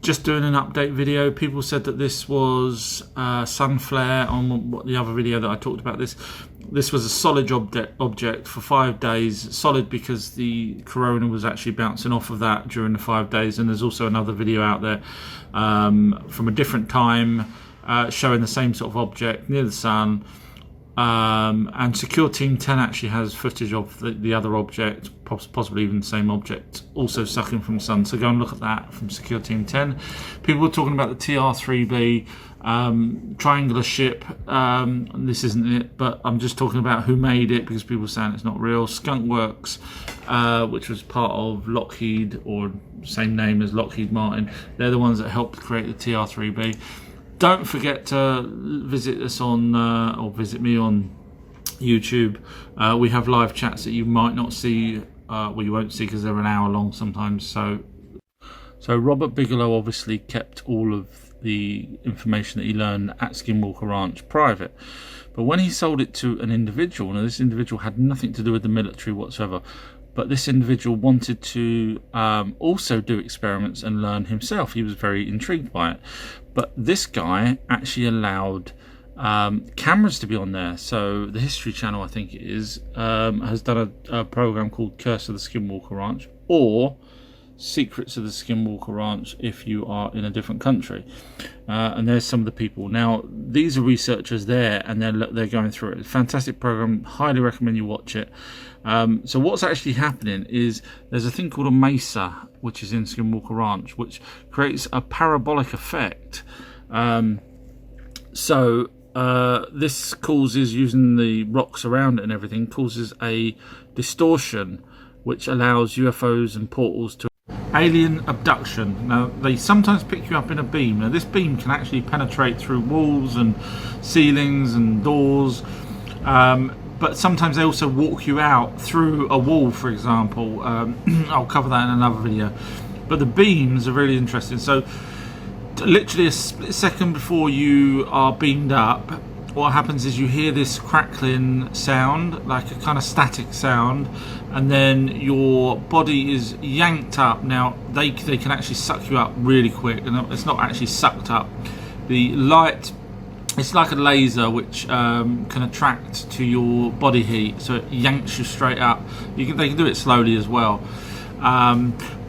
Just doing an update video. People said that this was sun flare on the other video that I talked about. This was a solid object for 5 days. Solid because the corona was actually bouncing off of that during the 5 days. And there's also another video out there from a different time showing the same sort of object near the sun. And Secure Team 10 actually has footage of the other object, possibly even the same object, also sucking from the sun. So go and look at that from Secure Team 10. People were talking about the TR-3B triangular ship. This isn't it, but I'm just talking about who made it because people are saying it's not real. Skunk Works, which was part of Lockheed, or same name as Lockheed Martin. They're the ones that helped create the TR-3B. Don't forget to visit us on, or visit me on YouTube. We have live chats that you might not see, well, you won't see because they're an hour long sometimes. So Robert Bigelow obviously kept all of the information that he learned at Skinwalker Ranch private. But when he sold it to an individual, now this individual had nothing to do with the military whatsoever, but this individual wanted to also do experiments and learn himself. He was very intrigued by it. But this guy actually allowed cameras to be on there. So the History Channel, I think it is, has done a program called Curse of the Skinwalker Ranch, or Secrets of the Skinwalker Ranch if you are in a different country. And there's some of the people. Now, these are researchers there, and they're going through it. Fantastic program. Highly recommend you watch it. So what's actually happening is there's a thing called a mesa, which is in Skinwalker Ranch, which creates a parabolic effect. This causes, using the rocks around it and everything, causes a distortion which allows UFOs and portals to alien abduction. Now, they sometimes pick you up in a beam. Now, this beam can actually penetrate through walls and ceilings and doors. But sometimes they also walk you out through a wall, for example. I'll cover that in another video. But the beams are really interesting. So literally a split second before you are beamed up, what happens is you hear this crackling sound, like a kind of static sound, and then your body is yanked up. Now, they can actually suck you up really quick, and it's not actually sucked up. The light, it's like a laser which can attract to your body heat, so it yanks you straight up. They can do it slowly as well.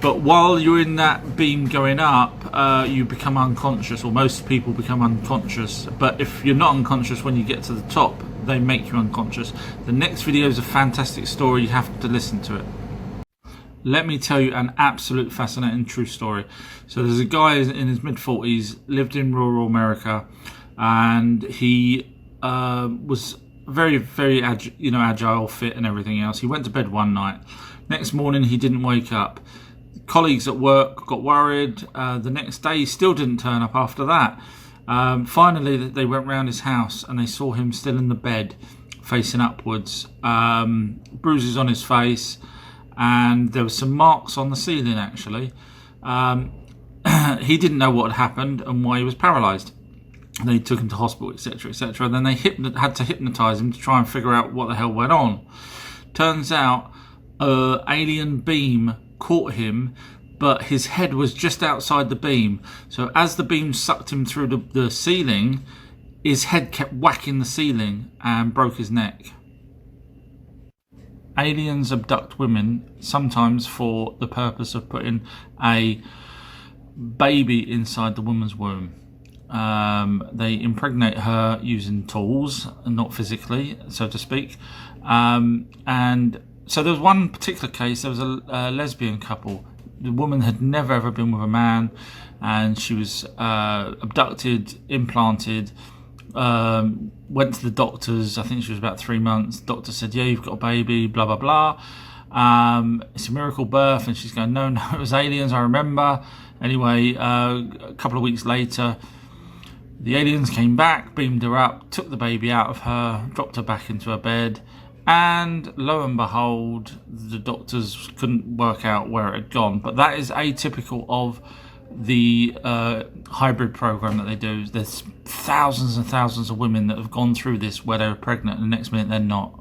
But while you're in that beam going up, you become unconscious, or most people become unconscious. But if you're not unconscious when you get to the top, they make you unconscious. The next video is a fantastic story. You have to listen to it. Let me tell you an absolute fascinating true story. So there's a guy in his mid-40s, lived in rural America, and he was very, very agile, fit and everything else. He went to bed one night. Next morning, he didn't wake up. Colleagues at work got worried. The next day, he still didn't turn up after that. Finally, they went round his house and they saw him still in the bed, facing upwards. Bruises on his face, and there were some marks on the ceiling, actually. He didn't know what had happened and why he was paralysed. They took him to hospital, etc., etc. And then they had to hypnotise him to try and figure out what the hell went on. Turns out, an alien beam caught him, but his head was just outside the beam. So as the beam sucked him through the ceiling, his head kept whacking the ceiling and broke his neck. Aliens abduct women, sometimes for the purpose of putting a baby inside the woman's womb. They impregnate her using tools, and not physically, so to speak. And so there was one particular case. There was a lesbian couple. The woman had never ever been with a man, and she was abducted, implanted, went to the doctors. I think she was about 3 months. The doctor said, yeah, you've got a baby, blah blah blah, it's a miracle birth. And she's going, no, it was aliens, I remember. Anyway, a couple of weeks later, the aliens came back, beamed her up, took the baby out of her, dropped her back into her bed, and lo and behold, the doctors couldn't work out where it had gone. But that is atypical of the hybrid program that they do. There's thousands and thousands of women that have gone through this where they're pregnant and the next minute they're not.